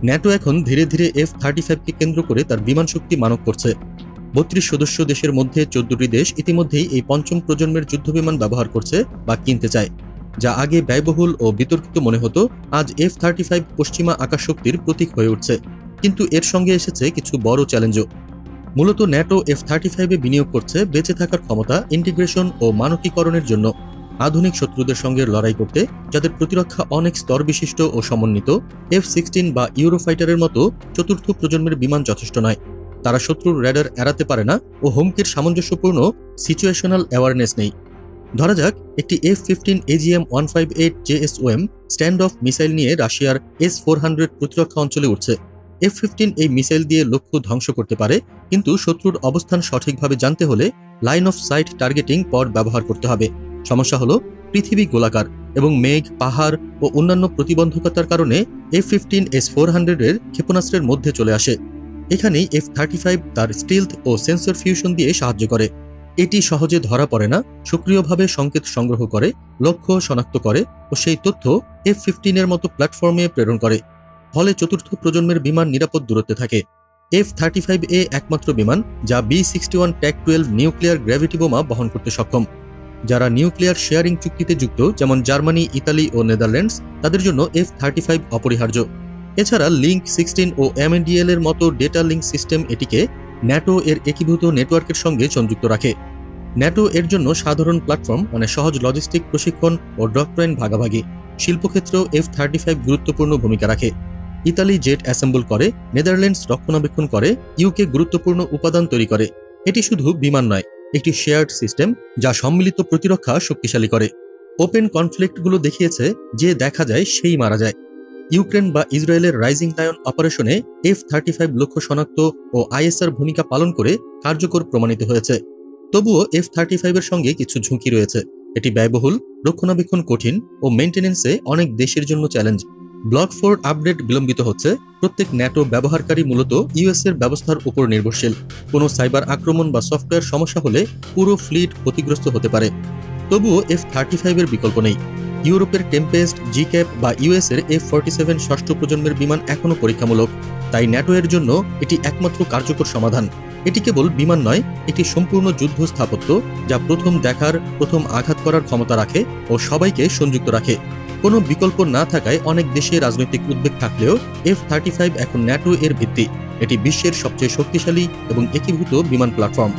NATO এখন ধীরে ধীরে F-35কে কেন্দ্র করে তার বিমান শক্তি মানক করছে। ৩২ সদস্য দেশের মধ্যে ১৪টি দেশ ইতিমধ্যেই এই পঞ্চম প্রজন্মের যুদ্ধবিমান ব্যবহার করছে বা কিনতে চায়। যা আগে ব্যয়বহুল ও বিতর্কিত মনে হতো, আজ F-35 পশ্চিমা আকাশশক্তির প্রতীক হয়ে উঠছে। কিন্তু এর সঙ্গে এসেছে কিছু বড় চ্যালেঞ্জও। মূলত ন্যাটো F-35-এ বিনিয়োগ করছে বেঁচে থাকার ক্ষমতা, ইন্টিগ্রেশন ও মানকীকরণের জন্য। আধুনিক শত্রুদের সঙ্গে লড়াই করতে যাদের প্রতিরক্ষা অনেক স্তর বিশিষ্ট ও সমন্বিত, F-16 বা ইউরোফাইটারের মতো চতুর্থ প্রজন্মের বিমান যথেষ্ট নয়। তারা শত্রুর র্যাডার এড়াতে পারে না ও হুমকির সামঞ্জস্যপূর্ণ সিচুয়েশনাল অ্যাওয়ারনেস নেই। ধরা যাক, একটি F-15 AGM-158 JSOM stand of missile নিয়ে রাশিয়ার S-400 প্রতিরক্ষা অঞ্চলে উঠছে। F-15 এই মিসাইল দিয়ে লক্ষ্য ধ্বংস করতে পারে, কিন্তু শত্রুর অবস্থান সঠিকভাবে জানতে হলে লাইন অফ সাইট টার্গেটিং পড ব্যবহার করতে হবে। সমস্যা হলো, পৃথিবী গোলাকার এবং মেঘ, পাহাড় ও অন্যান্য প্রতিবন্ধকতার কারণে F-15 S-400-এর ক্ষেপণাস্ত্রের মধ্যে চলে আসে। এখানেই F-35 তার স্টিলথ ও সেন্সর ফিউশন দিয়ে সাহায্য করে। এটি সহজে ধরা পড়ে না, সক্রিয়ভাবে সংকেত সংগ্রহ করে, লক্ষ্য শনাক্ত করে ও সেই তথ্য F-15-এর মতো প্ল্যাটফর্মে প্রেরণ করে। ফলে চতুর্থ প্রজন্মের বিমান নিরাপদ দূরত্বে থাকে। F-35A একমাত্র বিমান যা B-61 TAC-12 নিউক্লিয়ার গ্র্যাভিটি বোমা বহন করতে সক্ষম। যারা নিউক্লিয়ার শেয়ারিং চুক্তিতে যুক্ত, যেমন জার্মানি, ইতালি ও নেদারল্যান্ডস, তাদের জন্য F-35 অপরিহার্য। এছাড়া লিঙ্ক 16 ও MNDL এর মতো ডেটা লিঙ্ক সিস্টেম এটিকে ন্যাটো এর একীভূত নেটওয়ার্কের সঙ্গে সংযুক্ত রাখে। ন্যাটো এর জন্য সাধারণ প্ল্যাটফর্ম মানে সহজ লজিস্টিক, প্রশিক্ষণ ও ডক্ট্রাইন ভাগাভাগি। শিল্পক্ষেত্রেও F-35 গুরুত্বপূর্ণ ভূমিকা রাখে। ইতালি জেট অ্যাসেম্বল করে, নেদারল্যান্ডস রক্ষণাবেক্ষণ করে, ইউকে গুরুত্বপূর্ণ উপাদান তৈরি করে। এটি শুধু বিমান নয়, একটি শেয়ার্ড সিস্টেম যা সম্মিলিত প্রতিরক্ষা শক্তিশালী করে। ওপেন কনফ্লিক্টগুলো দেখিয়েছে যে দেখা যায় সেই মারা যায়। ইউক্রেন বা ইসরায়েলের রাইজিং লায়ন অপারেশনে F-35 লক্ষ্য শনাক্ত ও ISR ভূমিকা পালন করে কার্যকর প্রমাণিত হয়েছে। তবুও F-35-এর সঙ্গে কিছু ঝুঁকি রয়েছে। এটি ব্যয়বহুল, রক্ষণাবেক্ষণ কঠিন ও মেইনটেনেন্সে অনেক দেশের জন্য চ্যালেঞ্জ। ব্লক 4 আপডেট বিলম্বিত হচ্ছে। প্রত্যেক ন্যাটো ব্যবহারকারী মূলত ইউএস-এর ব্যবস্থার উপর নির্ভরশীল। কোনো সাইবার আক্রমণ বা সফটওয়্যার সমস্যা হলে পুরো ফ্লিট ক্ষতিগ্রস্ত হতে পারে। তবুও F-35-এর বিকল্প নেই। ইউরোপের টেম্পেস্ট, জিক্যাপ বা ইউএস-এর F-47 ষষ্ঠ প্রজন্মের বিমান এখনও পরীক্ষামূলক। তাই ন্যাটো এর জন্য এটি একমাত্র কার্যকর সমাধান। এটি কেবল বিমান নয়, এটি সম্পূর্ণ যুদ্ধ স্থাপত্য যা প্রথম দেখার, প্রথম আঘাত করার ক্ষমতা রাখে ও সবাইকে সংযুক্ত রাখে। কোনো বিকল্প না থাকায় অনেক দেশে রাজনৈতিক উদ্বেগ থাকলেও F-35 এখন ন্যাটো এর ভিত্তি। এটি বিশ্বের সবচেয়ে শক্তিশালী এবং একীভূত বিমান প্ল্যাটফর্ম।